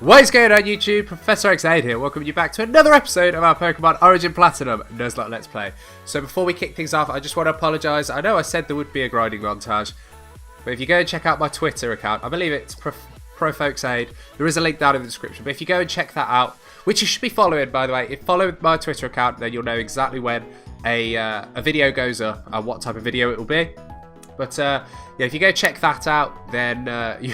What is going on YouTube? ProfessorOaksAide here, welcoming you back to another episode of our Pokemon Origin Platinum Nuzlocke Let's Play. So before we kick things off, I just want to apologise. I know I said there would be a grinding montage, but if you go and check out my Twitter account, I believe it's ProfessorOaksAide, there is a link down in the description, but if you go and check that out, which you should be following by the way, if you follow my Twitter account, then you'll know exactly when a video goes up and what type of video it will be. But yeah, if you go check that out, then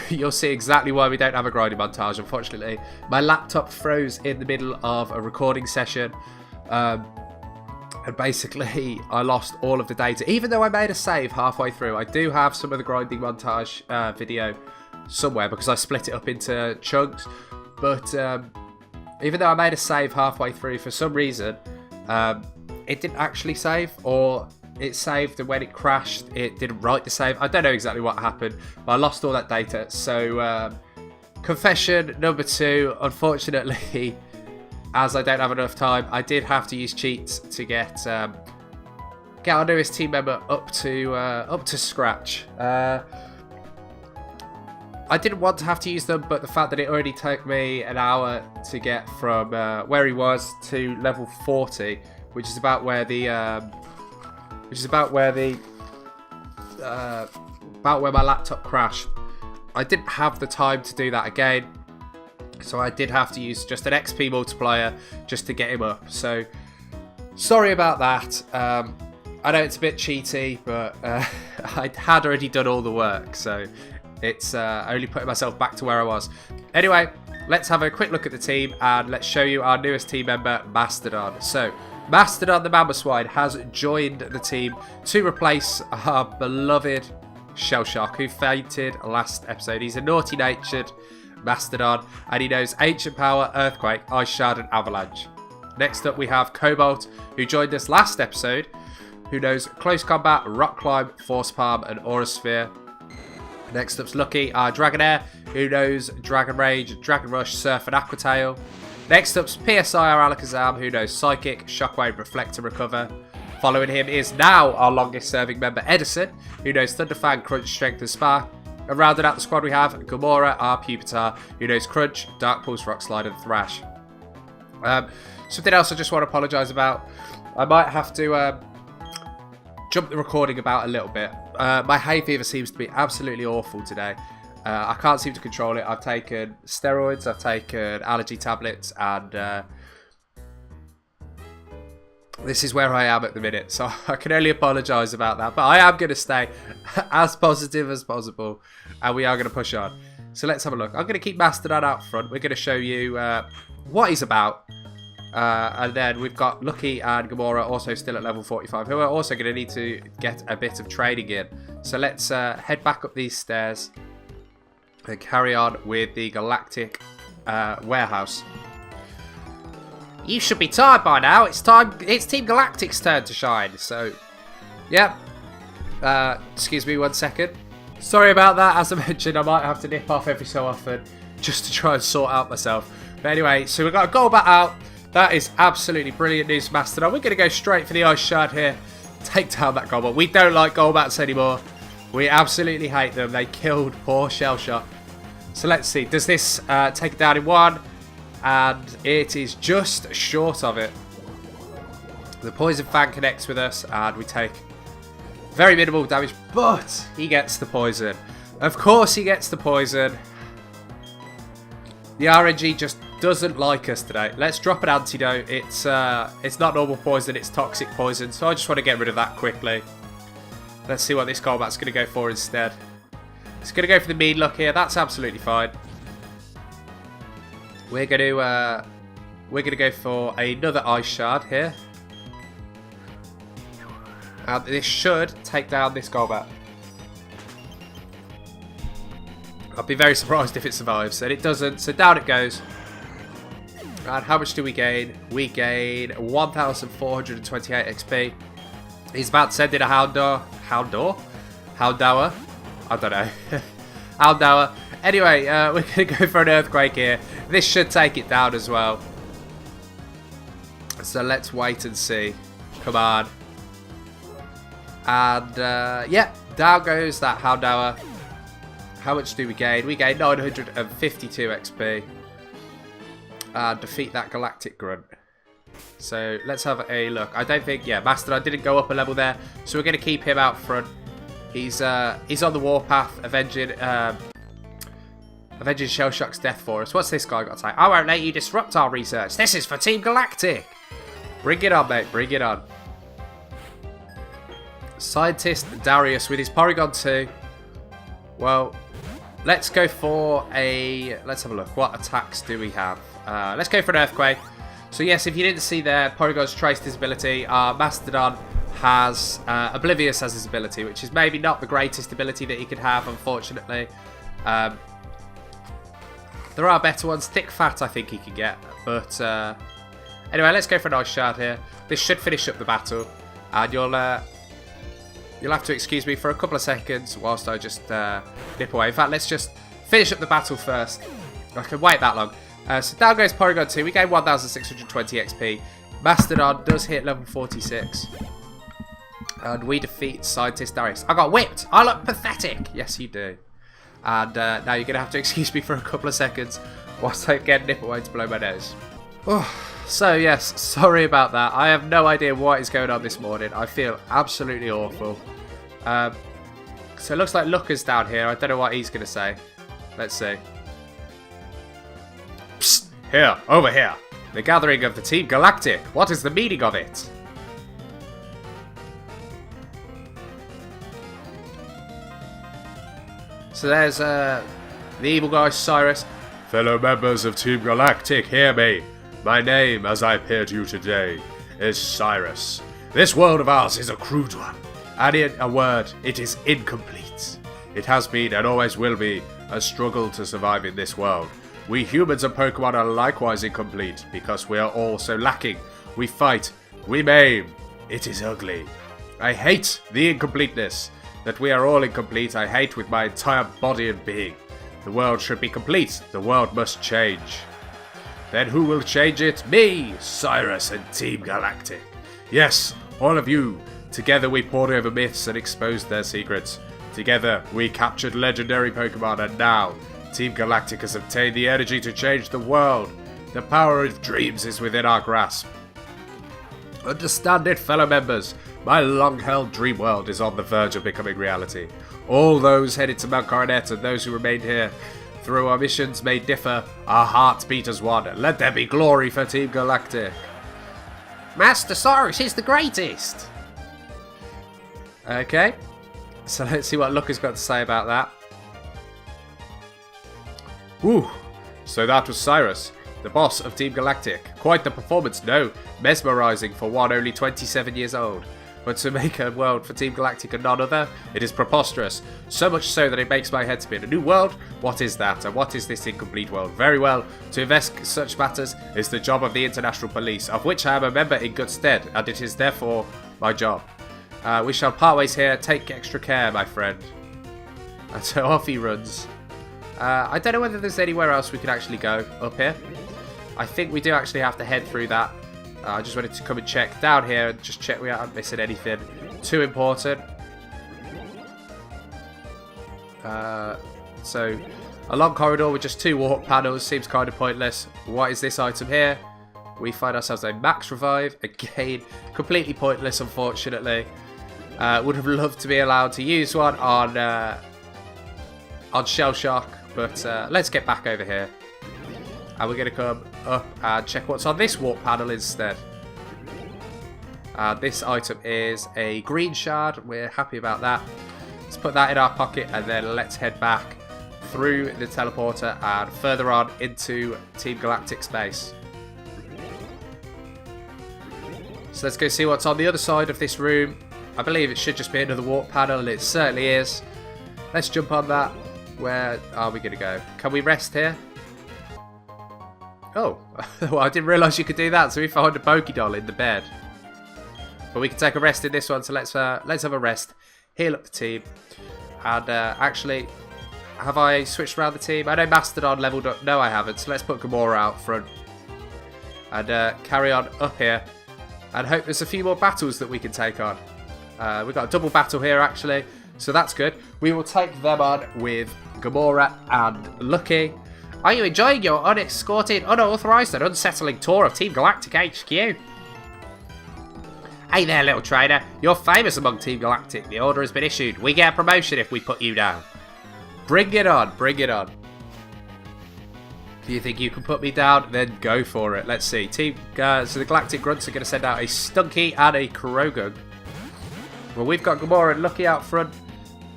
you'll see exactly why we don't have a grinding montage. Unfortunately, my laptop froze in the middle of a recording session, and basically I lost all of the data. Even though I made a save halfway through, I do have some of the grinding montage video somewhere because I split it up into chunks. But even though I made a save halfway through, for some reason, it didn't actually save, or it saved, and when it crashed it didn't write the save. I don't know exactly what happened, but I lost all that data. So confession number 2, unfortunately, as I don't have enough time, I did have to use cheats to get our newest team member up to scratch. I didn't want to have to use them, but the fact that it already took me an hour to get from where he was to level 40, which is about where my laptop crashed. I didn't have the time to do that again, so I did have to use just an XP multiplier just to get him up. So sorry about that. I know it's a bit cheaty, but I had already done all the work, so it's only putting myself back to where I was. Anyway, let's have a quick look at the team and let's show you our newest team member, Mastodon. So Mastodon the Mamoswine has joined the team to replace our beloved Shellshock, who fainted last episode. He's a naughty-natured Mastodon, and he knows Ancient Power, Earthquake, Ice Shard, and Avalanche. Next up, we have Cobalt, who joined us last episode, who knows Close Combat, Rock Climb, Force Palm, and Aura Sphere. Next up's Lucky, our Dragonair, who knows Dragon Rage, Dragon Rush, Surf, and Aqua Tail. Next up's PSI, our Alakazam, who knows Psychic, Shockwave, Reflect, and Recover. Following him is now our longest serving member, Edison, who knows Thunderfang, Crunch, Strength, and Spark. And rounding out the squad we have Gamora, our Pupitar, who knows Crunch, Dark Pulse, Rock Slide, and Thrash. Something else I just want to apologise about. I might have to jump the recording about a little bit. My hay fever seems to be absolutely awful today. I can't seem to control it. I've taken steroids, I've taken allergy tablets, and this is where I am at the minute. So I can only apologise about that. But I am going to stay as positive as possible, and we are going to push on. So let's have a look. I'm going to keep Mastodon out front. We're going to show you what he's about. And then we've got Lucky and Gamora also still at level 45, who are also going to need to get a bit of training in. So let's head back up these stairs and carry on with the Galactic warehouse. You should be tired by now. It's Team Galactic's turn to shine. So, yeah. Excuse me 1 second. Sorry about that. As I mentioned, I might have to nip off every so often just to try and sort out myself. But anyway, so we've got a Golbat out. That is absolutely brilliant news, Mastodon. We're going to go straight for the Ice Shard here. Take down that Golbat. We don't like Golbats anymore. We absolutely hate them. They killed poor Shellshock. So let's see. Does this take it down in one? And it is just short of it. The Poison Fang connects with us and we take very minimal damage. But he gets the poison. Of course he gets the poison. The RNG just doesn't like us today. Let's drop an antidote. It's not normal poison, it's toxic poison. So I just want to get rid of that quickly. Let's see what this Golbat's going to go for instead. It's going to go for the mean luck here. That's absolutely fine. We're going to go for another Ice Shard here. And this should take down this Golbat. I'll be very surprised if it survives. And it doesn't, so down it goes. And how much do we gain? We gain 1,428 XP. He's about to send in a Houndour. Houndour? I don't know. Houndour. Anyway, we're going to go for an Earthquake here. This should take it down as well. So let's wait and see. Come on. And, yeah, down goes that Houndour. How much do we gain? We gain 952 XP. defeat that Galactic Grunt. So let's have a look. I don't think, yeah, Mastodon didn't go up a level there, so we're going to keep him out front. He's on the warpath, avenging Shellshock's death for us. What's this guy got to say? I won't let you disrupt our research. This is for Team Galactic. Bring it on, mate. Bring it on. Scientist Darius with his Porygon 2. Well, let's go for a... Let's have a look. What attacks do we have? Let's go for an Earthquake. So yes, if you didn't see there, Porygon's traced his ability. Mastodon has Oblivious as his ability, which is maybe not the greatest ability that he could have, unfortunately. There are better ones. Thick Fat, I think he can get. But anyway, let's go for an Ice Shard here. This should finish up the battle. And you'll have to excuse me for a couple of seconds whilst I just nip away. In fact, let's just finish up the battle first. I can wait that long. So down goes Porygon 2. We gain 1,620 XP. Mastodon does hit level 46. And we defeat Scientist Darius. I got whipped. I look pathetic. Yes, you do. And now you're going to have to excuse me for a couple of seconds whilst I get nip away to blow my nose. Oh, so yes, sorry about that. I have no idea what is going on this morning. I feel absolutely awful. So it looks like Looker's down here. I don't know what he's going to say. Let's see. Psst, here, over here. The gathering of the Team Galactic. What is the meaning of it? So there's the evil guy, Cyrus. Fellow members of Team Galactic, hear me. My name, as I appear to you today, is Cyrus. This world of ours is a crude one. And in a word, it is incomplete. It has been, and always will be, a struggle to survive in this world. We humans and Pokemon are likewise incomplete, because we are all so lacking. We fight, we maim. It is ugly. I hate the incompleteness. That we are all incomplete, I hate with my entire body and being. The world should be complete. The world must change. Then who will change it? Me, Cyrus, and Team Galactic. Yes, all of you. Together we pored over myths and exposed their secrets. Together we captured legendary Pokemon, and now Team Galactic has obtained the energy to change the world. The power of dreams is within our grasp. Understand it, fellow members. My long-held dream world is on the verge of becoming reality. All those headed to Mount Coronet and those who remained here, through our missions may differ, our hearts beat as one. Let there be glory for Team Galactic. Master Cyrus is the greatest! Okay, so let's see what Looker's got to say about that. Woo! So that was Cyrus, the boss of Team Galactic. Quite the performance, no? Mesmerizing for one only 27 years old. But to make a world for Team Galactic and none other, it is preposterous. So much so that it makes my head spin. A new world? What is that? And what is this incomplete world? Very well. To invest such matters is the job of the International Police, of which I am a member in good stead, and it is therefore my job. We shall part ways here. Take extra care, my friend. And so off he runs. I don't know whether there's anywhere else we can actually go up here. I think we do actually have to head through that. I just wanted to come and check down here and just check we aren't missing anything too important. So, a long corridor with just 2 warp panels seems kind of pointless. What is this item here? We find ourselves a max revive. Again, completely pointless, unfortunately. Would have loved to be allowed to use one on Shellshock, but let's get back over here. And we're going to come up and check what's on this warp panel instead. This item is a green shard. We're happy about that. Let's put that in our pocket and then let's head back through the teleporter and further on into Team Galactic space. So let's go see what's on the other side of this room. I believe it should just be another warp panel, and it certainly is. Let's jump on that. Where are we going to go? Can we rest here? Oh, well, I didn't realise you could do that, so we found a Pokédoll in the bed. But we can take a rest in this one, so let's have a rest. Heal up the team. And actually, have I switched around the team? I know Mastodon leveled up. No, I haven't, so let's put Gamora out front. And carry on up here. And hope there's a few more battles that we can take on. We've got a double battle here, actually, so that's good. We will take them on with Gamora and Lucky. Are you enjoying your unescorted, unauthorized, and unsettling tour of Team Galactic HQ? Hey there, little trainer. You're famous among Team Galactic. The order has been issued. We get a promotion if we put you down. Bring it on, bring it on. Do you think you can put me down? Then go for it. Let's see. So the Galactic Grunts are going to send out a Stunky and a Krogan. Well, we've got Gamora and Lucky out front.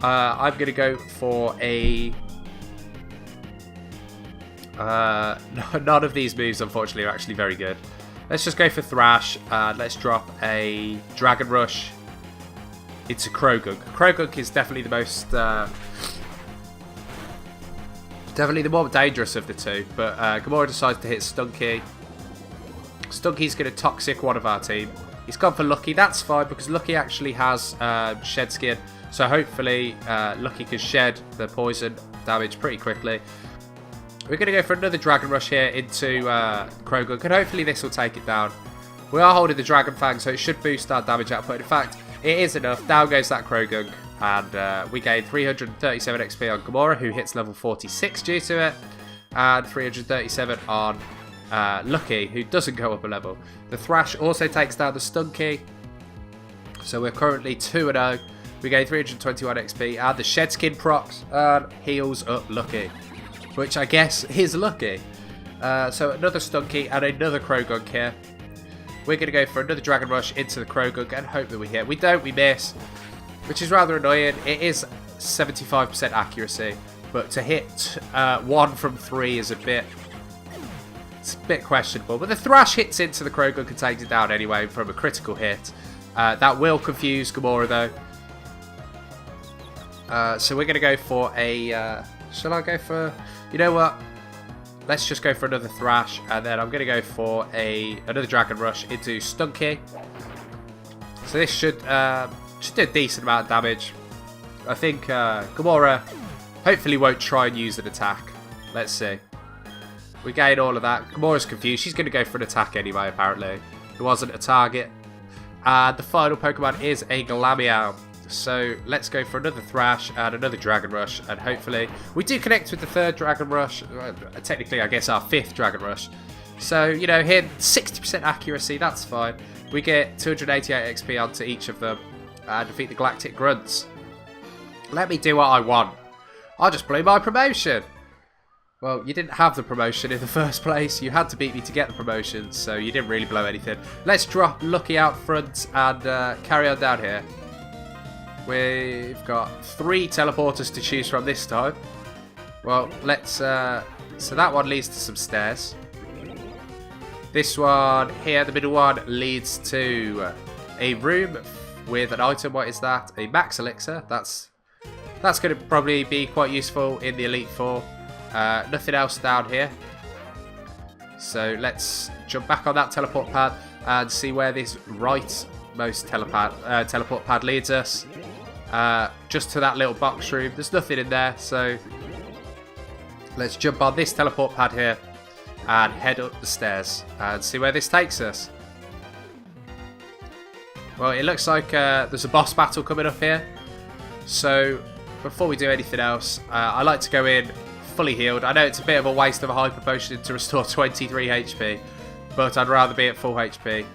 I'm going to go for a... none of these moves, unfortunately, are actually very good. Let's just go for Thrash. Let's drop a Dragon Rush into Krogan. Krogan is definitely the most... definitely the more dangerous of the two. But Gamora decides to hit Stunky. Stunky's going to Toxic one of our team. He's gone for Lucky. That's fine because Lucky actually has Shed Skin. So hopefully Lucky can shed the poison damage pretty quickly. We're going to go for another Dragon Rush here into Krogan, and hopefully this will take it down. We are holding the Dragon Fang, so it should boost our damage output. In fact, it is enough. Down goes that Krogan, and we gain 337 XP on Gamora, who hits level 46 due to it, and 337 on Lucky, who doesn't go up a level. The Thrash also takes down the Stunky, so we're currently 2-0. We gain 321 XP, and the Shed Skin procs and heals up Lucky, which I guess is Lucky. So another Stunky and another Krogan here. We're going to go for another Dragon Rush into the Krogan and hope that we hit. We don't, we miss, which is rather annoying. It is 75% accuracy, but to hit 1 from 3 is it's a bit questionable. But the Thrash hits into the Krogan and takes it down anyway from a critical hit. That will confuse Gamora though. So we're going to go for a... shall I go for... You know what? Let's just go for another Thrash, and then I'm going to go for another Dragon Rush into Stunky. So this should do a decent amount of damage. I think Gamora hopefully won't try and use an attack. Let's see. We gain all of that. Gamora's confused. She's going to go for an attack anyway, apparently. It wasn't a target. And the final Pokemon is a Glameow. So let's go for another Thrash and another Dragon Rush, and hopefully we do connect with the third Dragon Rush. Technically, I guess our 5th Dragon Rush. So, you know, here 60% accuracy, that's fine. We get 288 XP onto each of them and defeat the Galactic Grunts. Let me do what I want. I'll just play my promotion. Well, you didn't have the promotion in the first place. You had to beat me to get the promotion, so you didn't really blow anything. Let's drop Lucky out front and carry on down here. We've got 3 teleporters to choose from this time. Well, let's... so that one leads to some stairs. This one here, the middle one, leads to a room with an item. What is that? A max elixir. That's going to probably be quite useful in the Elite Four. Nothing else down here. So let's jump back on that teleport pad and see where this rightmost teleport pad leads us. Just to that little box room. There's nothing in there, so let's jump on this teleport pad here and head up the stairs and see where this takes us. Well, it looks like there's a boss battle coming up here, so before we do anything else, I like to go in fully healed. I know it's a bit of a waste of a hyper potion to restore 23 HP, but I'd rather be at full HP.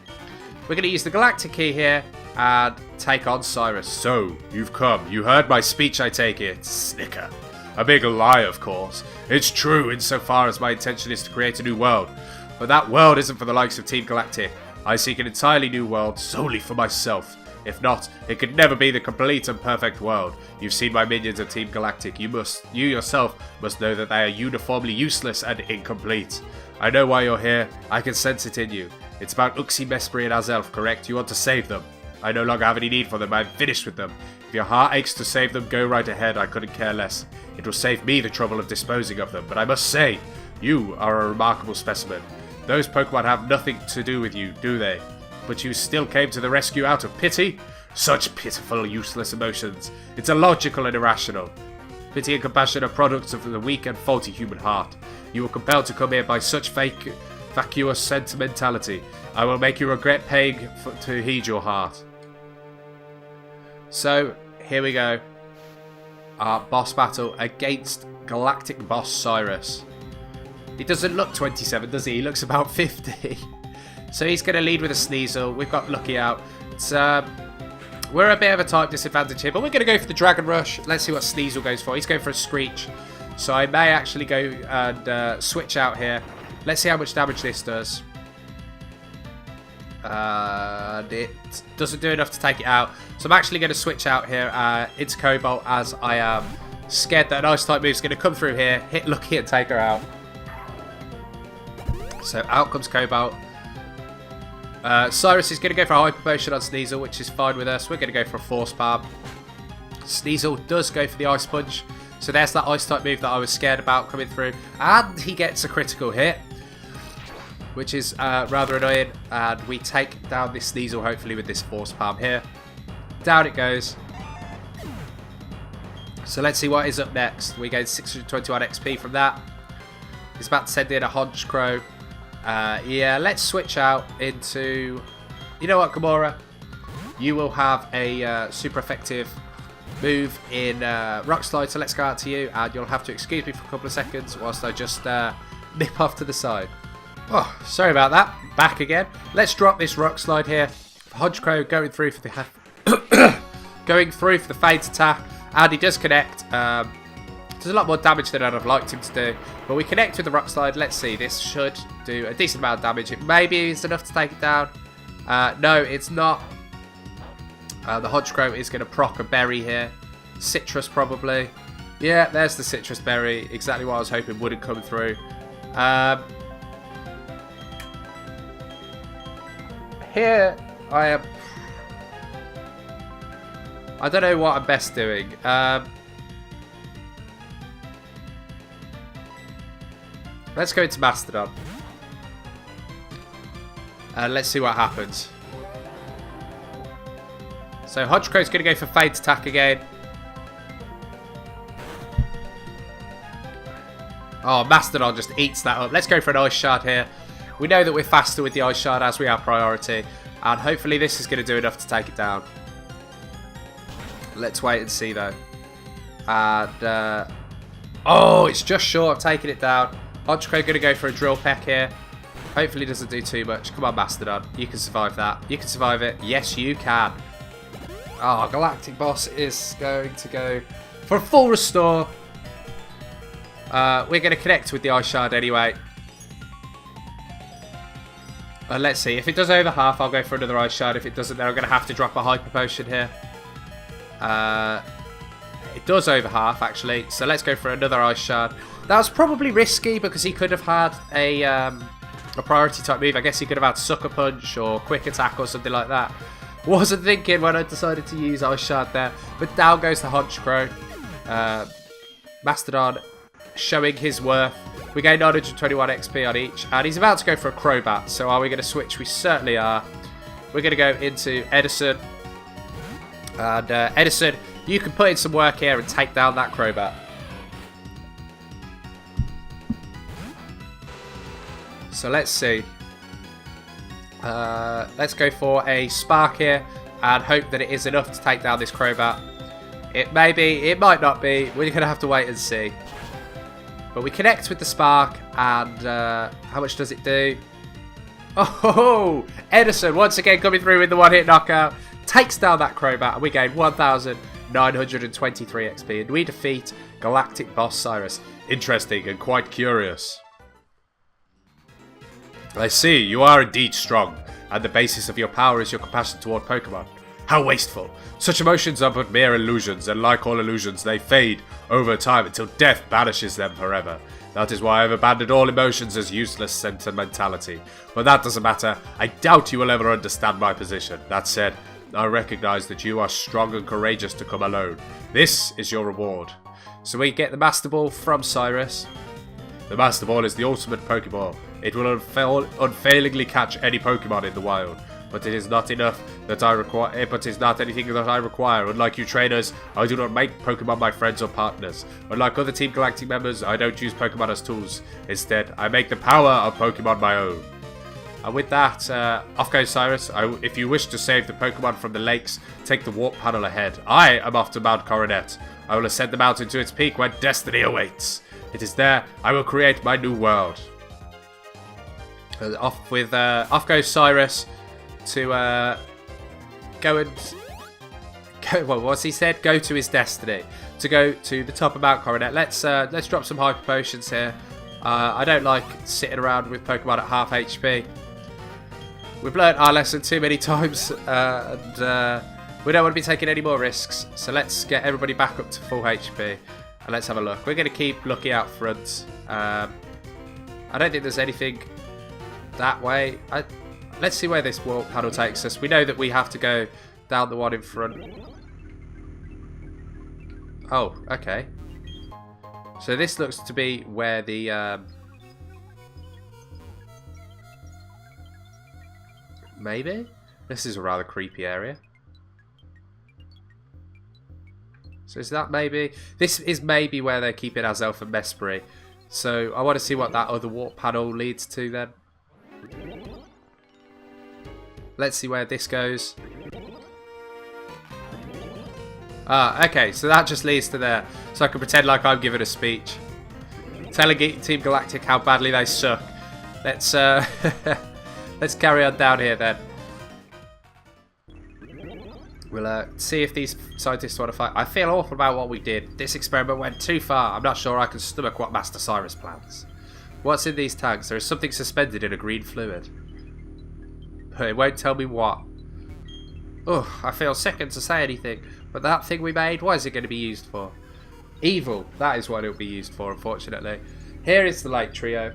We're going to use the Galactic Key here and take on Cyrus. So, you've come. You heard my speech, I take it. Snicker. A big lie, of course. It's true insofar as my intention is to create a new world. But that world isn't for the likes of Team Galactic. I seek an entirely new world solely for myself. If not, it could never be the complete and perfect world. You've seen my minions of Team Galactic. You yourself must know that they are uniformly useless and incomplete. I know why you're here. I can sense it in you. It's about Uxie, Mesprit, and Azelf, correct? You want to save them. I no longer have any need for them. I'm finished with them. If your heart aches to save them, go right ahead. I couldn't care less. It will save me the trouble of disposing of them. But I must say, you are a remarkable specimen. Those Pokemon have nothing to do with you, do they? But you still came to the rescue out of pity? Such pitiful, useless emotions. It's illogical and irrational. Pity and compassion are products of the weak and faulty human heart. You were compelled to come here by such vacuous sentimentality. I will make you regret paying to heed your heart. So, here we go. Our boss battle against Galactic Boss Cyrus. He doesn't look 27, does he? He looks about 50. So he's going to lead with a Sneasel. We've got Lucky out. It's, we're a bit of a type disadvantage here, but we're going to go for the Dragon Rush. Let's see what Sneasel goes for. He's going for a Screech. So I may actually go and switch out here. Let's see how much damage this does. And it doesn't do enough to take it out. So I'm actually going to switch out here into Cobalt, as I am scared that an Ice-type move is going to come through here, hit Lucky and take her out. So out comes Cobalt. Cyrus is going to go for a Hyper Potion on Sneasel, which is fine with us. We're going to go for a Force Palm. Sneasel does go for the Ice Punch. So there's that Ice-type move that I was scared about coming through. And he gets a critical hit, which is rather annoying. And we take down this Sneasel, hopefully, with this Force Palm here. Down it goes. So let's see what is up next. We gain 621 XP from that. He's about to send in a Honchkrow. Yeah, let's switch out into... You know what, Gamora? You will have a super effective move in Rock Slide, so let's go out to you. And you'll have to excuse me for a couple of seconds whilst I just nip off to the side. Oh, sorry about that. Back again. Let's drop this Rock Slide here. Honchkrow going through for the... going through for the Fade attack. And he does connect. Does a lot more damage than I'd have liked him to do. But we connect with the Rock Slide. Let's see. This should do a decent amount of damage. It maybe is enough to take it down. No, it's not. The Honchkrow is going to proc a berry here. Citrus, probably. Yeah, there's the Citrus berry. Exactly what I was hoping wouldn't come through. Here, I am... I don't know what I'm best doing. Let's go into Mastodon. Let's see what happens. So Honchkrow's going to go for Fade attack again. Oh, Mastodon just eats that up. Let's go for an Ice Shard here. We know that we're faster with the Ice Shard as we are priority. And hopefully this is going to do enough to take it down. Let's wait and see though. And oh, it's just short of taking it down. Honchkrow going to go for a Drill Peck here. Hopefully doesn't do too much. Come on, Mastodon. You can survive that. You can survive it. Yes, you can. Oh, Galactic Boss is going to go for a full restore. We're going to connect with the Ice Shard anyway. Let's see. If it does over half, I'll go for another Ice Shard. If it doesn't, then I'm going to have to drop a Hyper Potion here. It does over half, actually. So let's go for another Ice Shard. That was probably risky because he could have had a priority type move. I guess he could have had Sucker Punch or Quick Attack or something like that. Wasn't thinking when I decided to use Ice Shard there. But down goes the Honchkrow. Mastodon showing his worth. We gain 921 XP on each. And he's about to go for a Crobat. So are we going to switch? We certainly are. We're going to go into Edison. And Edison, you can put in some work here and take down that Crobat. So let's see. Let's go for a Spark here and hope that it is enough to take down this Crobat. It may be, it might not be. We're going to have to wait and see. But we connect with the Spark and how much does it do? Oh, Edison once again coming through with the one-hit knockout. Takes down that Crobat and we gain 1,923 XP. And we defeat Galactic Boss Cyrus. Interesting and quite curious. I see, you are indeed strong, and the basis of your power is your compassion toward Pokemon. How wasteful! Such emotions are but mere illusions, and like all illusions, they fade over time until death banishes them forever. That is why I have abandoned all emotions as useless sentimentality. But that doesn't matter. I doubt you will ever understand my position. That said, I recognize that you are strong and courageous to come alone. This is your reward. So we get the Master Ball from Cyrus. The Master Ball is the ultimate Pokeball. It will unfailingly catch any Pokemon in the wild, but it is not enough that I require. But it's not anything that I require. Unlike you trainers, I do not make Pokemon my friends or partners. Unlike other Team Galactic members, I don't use Pokemon as tools. Instead, I make the power of Pokemon my own. And with that, off goes Cyrus. If you wish to save the Pokemon from the lakes, take the warp panel ahead. I am off to Mount Coronet. I will ascend the mountain to its peak where destiny awaits. It is there I will create my new world. Off goes Cyrus to go and go. Well, what's he said? Go to his destiny. To go to the top of Mount Coronet. Let's drop some hyper potions here. I don't like sitting around with Pokemon at half HP. We've learnt our lesson too many times, and we don't want to be taking any more risks. So let's get everybody back up to full HP, and let's have a look. We're going to keep looking out front. I don't think there's anything that way. Let's see where this warp panel takes us. We know that we have to go down the one in front. Oh, okay. So this looks to be where the maybe? This is a rather creepy area. So is that maybe? This is maybe where they're keeping Azelf and Mesprit. So I want to see what that other warp panel leads to then. Let's see where this goes. Ah, okay, so that just leads to there. So I can pretend like I'm giving a speech. Telling Team Galactic how badly they suck. Let's let's carry on down here then. We'll see if these scientists want to fight. I feel awful about what we did. This experiment went too far. I'm not sure I can stomach what Master Cyrus plans. What's in these tanks? There is something suspended in a green fluid. But it won't tell me what. Oh, I feel sickened to say anything. But that thing we made, what is it going to be used for? Evil. That is what it will be used for, unfortunately. Here is the light trio.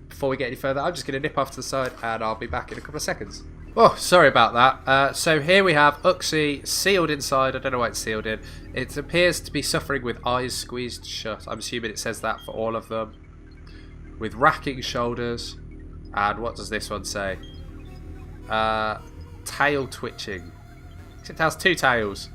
Before we get any further, I'm just going to nip off to the side and I'll be back in a couple of seconds. Oh, sorry about that. So here we have Uxie sealed inside. I don't know what it's sealed in. It appears to be suffering with eyes squeezed shut. I'm assuming it says that for all of them. With racking shoulders. And what does this one say? Tail twitching. Except it has two tails.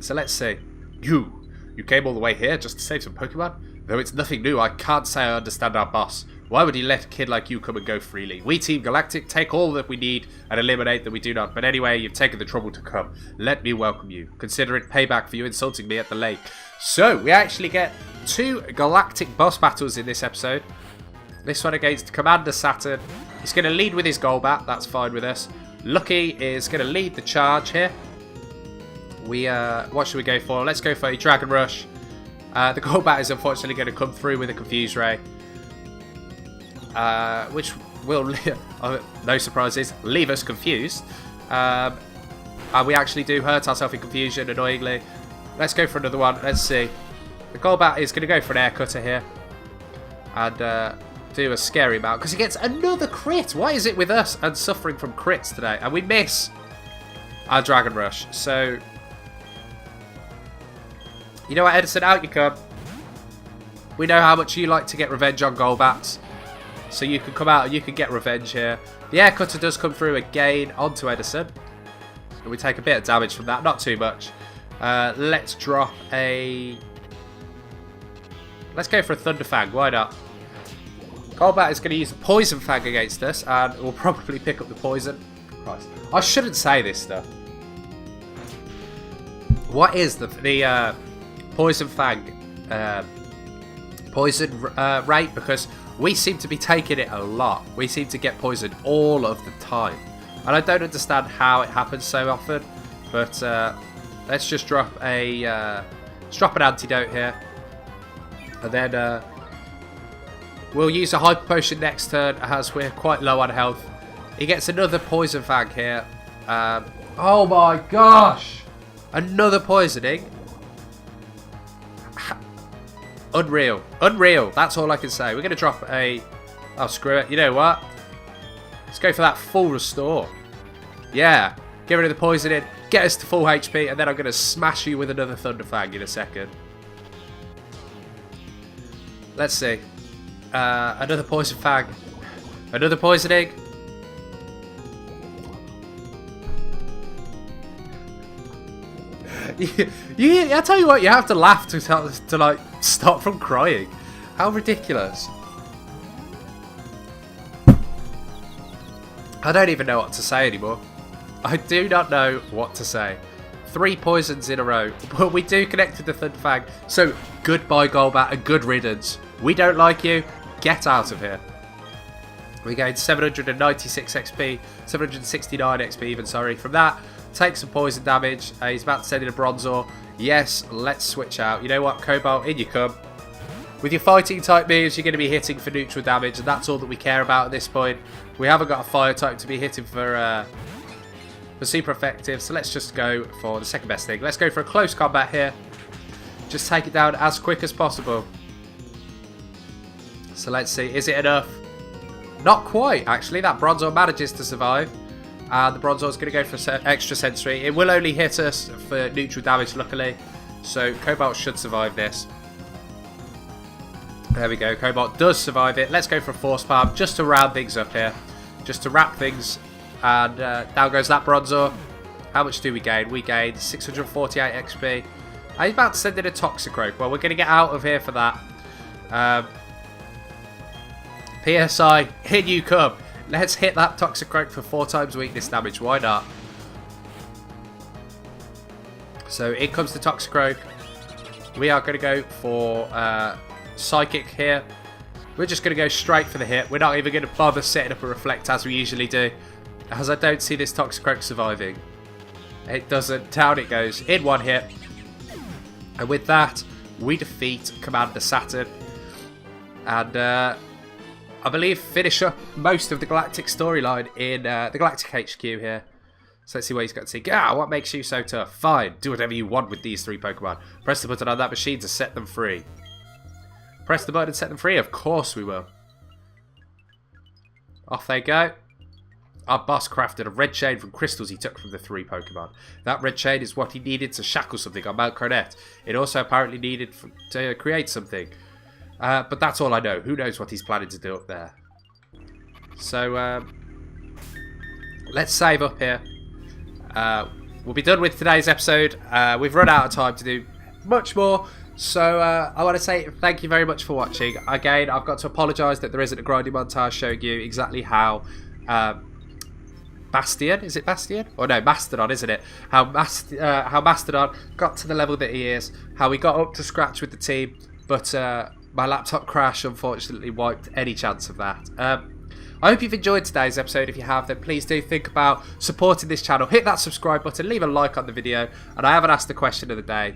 So let's see. You came all the way here just to save some Pokemon? Though it's nothing new, I can't say I understand our boss. Why would he let a kid like you come and go freely? We Team Galactic take all that we need and eliminate that we do not. But anyway, you've taken the trouble to come. Let me welcome you. Consider it payback for you insulting me at the lake. So, we actually get 2 Galactic boss battles in this episode. This one against Commander Saturn. He's going to lead with his Golbat. That's fine with us. Lucky is going to lead the charge here. What should we go for? Let's go for a Dragon Rush. The Golbat is unfortunately going to come through with a Confuse Ray. Which will, no surprises, leave us confused. And we actually do hurt ourselves in confusion, annoyingly. Let's go for another one. Let's see. The Golbat is going to go for an Air Cutter here. And do a scary amount. Because he gets another crit. Why is it with us and suffering from crits today? And we miss our Dragon Rush. So, you know what, Edison? Out you come. We know how much you like to get revenge on Golbats. So you can come out and you can get revenge here. The Air Cutter does come through again onto Edison. And we take a bit of damage from that. Not too much. Let's drop a... Let's go for a Thunder Fang. Why not? Golbat is going to use a Poison Fang against us. And we'll probably pick up the poison. Christ. I shouldn't say this stuff. What is the Poison Fang poison rate? Because we seem to be taking it a lot. We seem to get poisoned all of the time. And I don't understand how it happens so often. But let's just drop a an antidote here. And then we'll use a Hyper Potion next turn as we're quite low on health. He gets another Poison Fang here. Oh my gosh! Another poisoning. Unreal. Unreal. That's all I can say. We're going to drop a... Oh, screw it. You know what? Let's go for that full restore. Yeah. Get rid of the poisoning. Get us to full HP. And then I'm going to smash you with another Thunder Fang in a second. Let's see. Another Poison Fang. Another poisoning. I tell you what, you have to laugh to like stop from crying. How ridiculous! I don't even know what to say anymore. I do not know what to say. 3 poisons in a row, but we do connect with the Thunder Fang. So Goodbye, Golbat, and good riddance. We don't like you. Get out of here. We gained 796 XP, 769 XP even, sorry. From that, take some poison damage. He's about to send in a Bronzor. Yes, let's switch out. You know what, Cobalt, in you come. With your fighting type moves, you're going to be hitting for neutral damage, and that's all that we care about at this point. We haven't got a fire type to be hitting for super effective, so let's just go for the second best thing. Let's go for a close combat here. Just take it down as quick as possible. So let's see, is it enough? Not quite, actually. That Bronzor manages to survive. And the Bronzor is going to go for extra sensory. It will only hit us for neutral damage, luckily. So Cobalt should survive this. There we go. Cobalt does survive it. Let's go for a Force Palm just to round things up here. Just to wrap things. And down goes that Bronzor. How much do we gain? We gain 648 XP. I'm about to send in a Toxicroak. Well, we're going to get out of here for that. PSI, in you come. Let's hit that Toxicroak for 4 times weakness damage. Why not? So in comes the Toxicroak. We are going to go for Psychic here. We're just going to go straight for the hit. We're not even going to bother setting up a Reflect as we usually do, as I don't see this Toxicroak surviving. It doesn't. Down it goes. In one hit. And with that, we defeat Commander Saturn. And I believe finish up most of the Galactic storyline in the Galactic HQ here. So let's see what he's got to say. What makes you so tough? Fine, do whatever you want with these 3 Pokemon. Press the button on that machine to set them free. Press the button and set them free? Of course we will. Off they go. Our boss crafted a red chain from crystals he took from the 3 Pokemon. That red chain is what he needed to shackle something on Mount Coronet. It also apparently needed to create something. But that's all I know. Who knows what he's planning to do up there. So, let's save up here. We'll be done with today's episode. We've run out of time to do much more. So, I want to say thank you very much for watching. Again, I've got to apologise that there isn't a grinding montage showing you exactly how Bastion, is it Bastion? Oh no, Mastodon, isn't it? How Mastodon got to the level that he is. How we got up to scratch with the team. But my laptop crash unfortunately wiped any chance of that. I hope you've enjoyed today's episode. If you have, then please do think about supporting this channel. Hit that subscribe button, leave a like on the video. And I haven't asked the question of the day.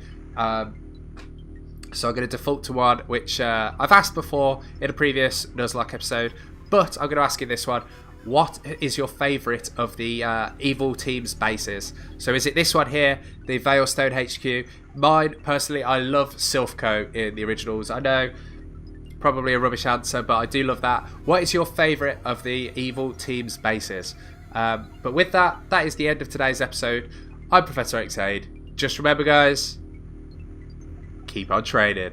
So I'm going to default to one which I've asked before in a previous Nuzlocke episode. But I'm going to ask you this one. What is your favourite of the evil team's bases? So is it this one here, the Veilstone HQ? Mine, personally, I love Silphco in the originals. I know, probably a rubbish answer, but I do love that. What is your favourite of the evil team's bases? But with that, that is the end of today's episode. I'm ProfessorOaksAide. Just remember, guys, keep on training.